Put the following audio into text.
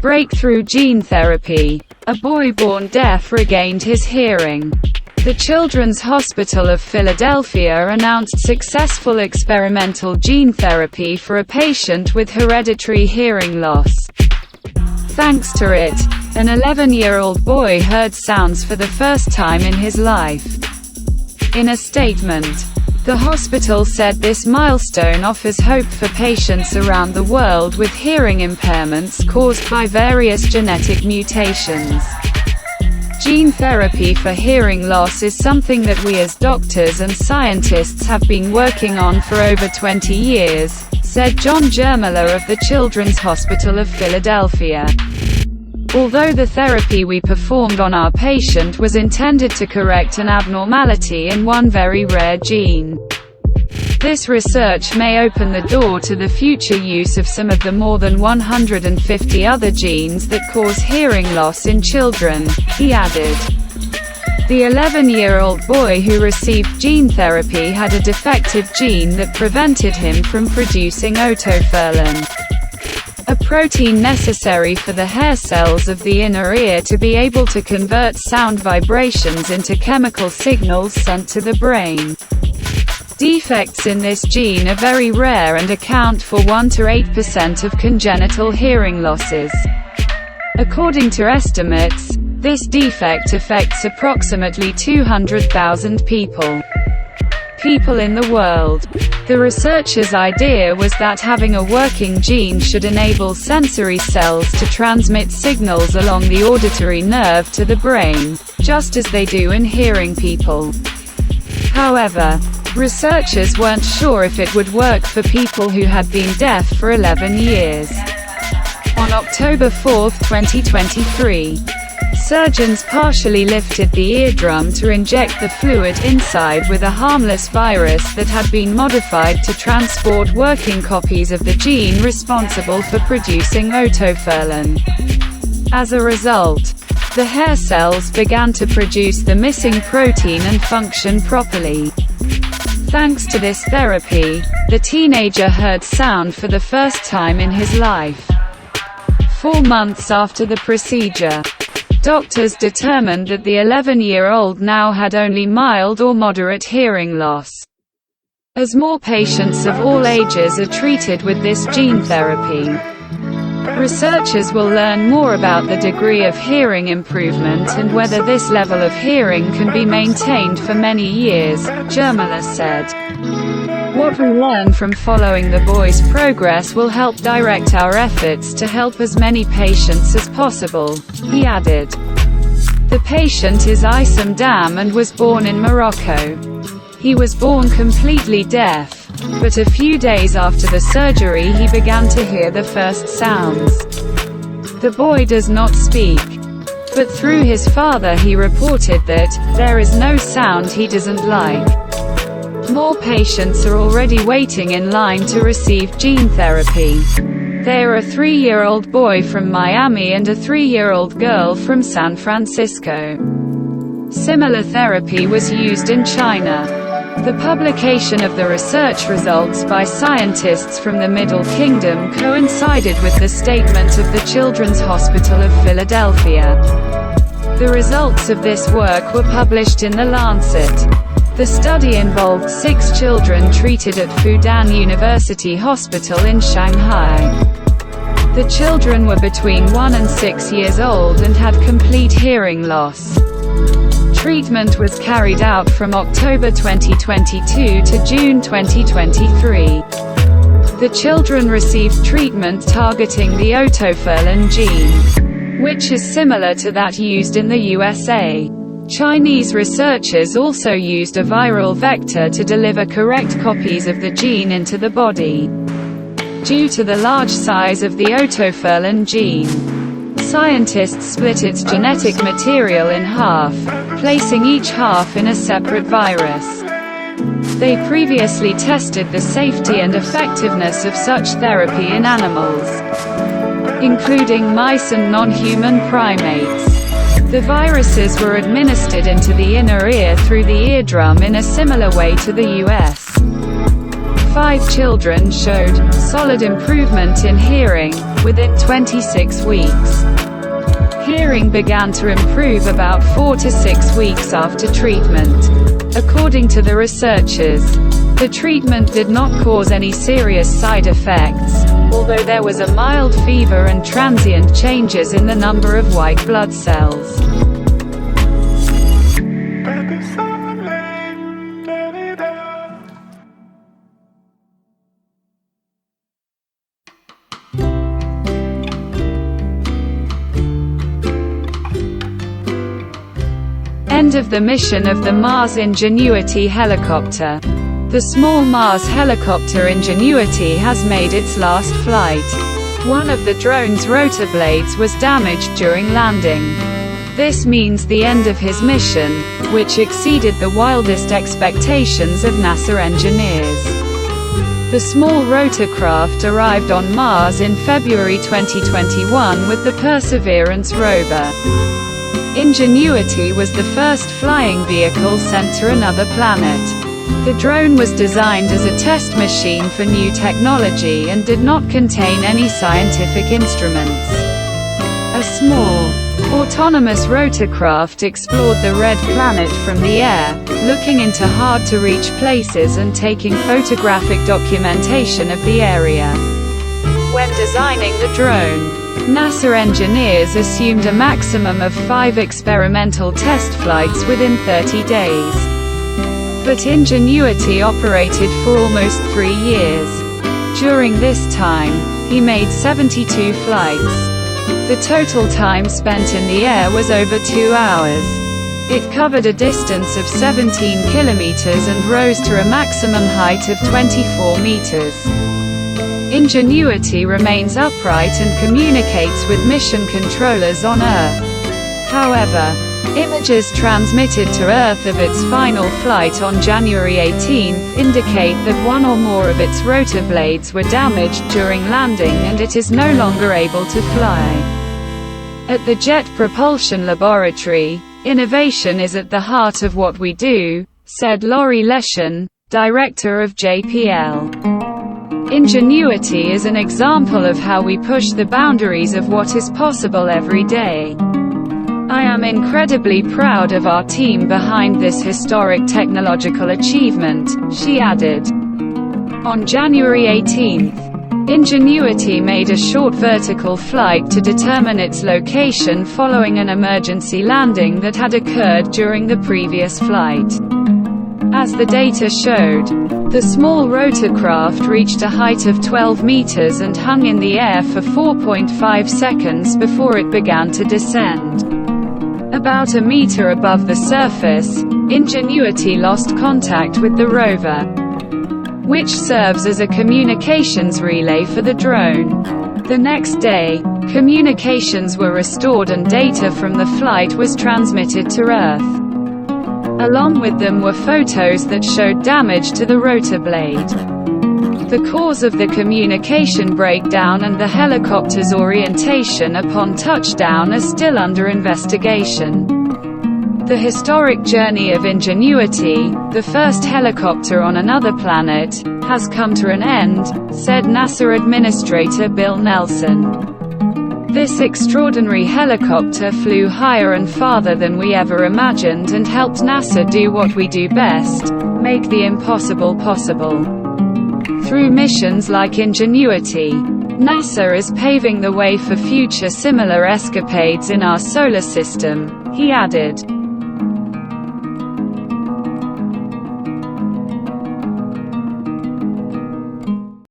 Breakthrough gene therapy. A boy born deaf regained his hearing. The Children's Hospital of Philadelphia announced successful experimental gene therapy for a patient with hereditary hearing loss. Thanks to it, an 11-year-old boy heard sounds for the first time in his life. In a statement, the hospital said this milestone offers hope for patients around the world with hearing impairments caused by various genetic mutations. Gene therapy for hearing loss is something that we as doctors and scientists have been working on for over 20 years, said John Jermala of the Children's Hospital of Philadelphia. Although the therapy we performed on our patient was intended to correct an abnormality in one very rare gene, this research may open the door to the future use of some of the more than 150 other genes that cause hearing loss in children, he added. The 11-year-old boy who received gene therapy had a defective gene that prevented him from producing otoferlin, a protein necessary for the hair cells of the inner ear to be able to convert sound vibrations into chemical signals sent to the brain. Defects in this gene are very rare and account for 1 to 8% of congenital hearing losses. According to estimates, this defect affects approximately 200,000 people in the world. The researchers' idea was that having a working gene should enable sensory cells to transmit signals along the auditory nerve to the brain, just as they do in hearing people. However, researchers weren't sure if it would work for people who had been deaf for 11 years. On October 4, 2023, surgeons partially lifted the eardrum to inject the fluid inside with a harmless virus that had been modified to transport working copies of the gene responsible for producing otoferlin. As a result, the hair cells began to produce the missing protein and function properly. Thanks to this therapy, the teenager heard sound for the first time in his life. 4 months after the procedure, doctors determined that the 11-year-old now had only mild or moderate hearing loss. As more patients of all ages are treated with this gene therapy, researchers will learn more about the degree of hearing improvement and whether this level of hearing can be maintained for many years, Jermala said. What we learn from following the boy's progress will help direct our efforts to help as many patients as possible, he added. The patient is i4-ns Dam and was born in Morocco. He was born completely deaf, but a few days after the surgery he began to hear the first sounds. The boy does not speak, but through his father he reported that there is no sound he doesn't like. More patients are already waiting in line to receive gene therapy. They are a 3-year-old boy from Miami and a 3-year-old girl from San Francisco. Similar therapy was used in China. The publication of the research results by scientists from the Middle Kingdom coincided with the statement of the Children's Hospital of Philadelphia. The results of this work were published in The Lancet. The study involved 6 children treated at Fudan University Hospital in Shanghai. The children were between 1 and 6 years old and had complete hearing loss. Treatment was carried out from October 2022 to June 2023. The children received treatment targeting the otoferlin gene, which is similar to that used in the USA. Chinese researchers also used a viral vector to deliver correct copies of the gene into the body. Due to the large size of the otoferlin gene, scientists split its genetic material in half, placing each half in a separate virus. They previously tested the safety and effectiveness of such therapy in animals, including mice and non-human primates. The viruses were administered into the inner ear through the eardrum in a similar way to the US. 5 children showed solid improvement in hearing within 26 weeks. Hearing began to improve about 4 to 6 weeks after treatment. According to the researchers, the treatment did not cause any serious side effects, although there was a mild fever and transient changes in the number of white blood cells. End of the mission of the Mars Ingenuity helicopter. The small Mars helicopter Ingenuity has made its last flight. One of the drone's rotor blades was damaged during landing. This means the end of his mission, which exceeded the wildest expectations of NASA engineers. The small rotorcraft arrived on Mars in February 2021 with the Perseverance rover. Ingenuity was the first flying vehicle sent to another planet. The drone was designed as a test machine for new technology and did not contain any scientific instruments. A small, autonomous rotorcraft explored the red planet from the air, looking into hard-to-reach places and taking photographic documentation of the area. When designing the drone, NASA engineers assumed a maximum of 5 experimental test flights within 30 days. But Ingenuity operated for almost 3 years. During this time, he made 72 flights. The total time spent in the air was over 2 hours. It covered a distance of 17 kilometers and rose to a maximum height of 24 meters. Ingenuity remains upright and communicates with mission controllers on Earth. However, images transmitted to Earth of its final flight on January 18 indicate that one or more of its rotor blades were damaged during landing and it is no longer able to fly. At the Jet Propulsion Laboratory, innovation is at the heart of what we do, said Laurie Leshan, director of JPL. Ingenuity is an example of how we push the boundaries of what is possible every day. I am incredibly proud of our team behind this historic technological achievement, she added. On January 18, Ingenuity made a short vertical flight to determine its location following an emergency landing that had occurred during the previous flight. As the data showed, the small rotorcraft reached a height of 12 meters and hung in the air for 4.5 seconds before it began to descend. About a meter above the surface, Ingenuity lost contact with the rover, which serves as a communications relay for the drone. The next day, communications were restored and data from the flight was transmitted to Earth. Along with them were photos that showed damage to the rotor blade. The cause of the communication breakdown and the helicopter's orientation upon touchdown are still under investigation. The historic journey of Ingenuity, the first helicopter on another planet, has come to an end, said NASA Administrator Bill Nelson. This extraordinary helicopter flew higher and farther than we ever imagined and helped NASA do what we do best, make the impossible possible. Through missions like Ingenuity, NASA is paving the way for future similar escapades in our solar system, he added.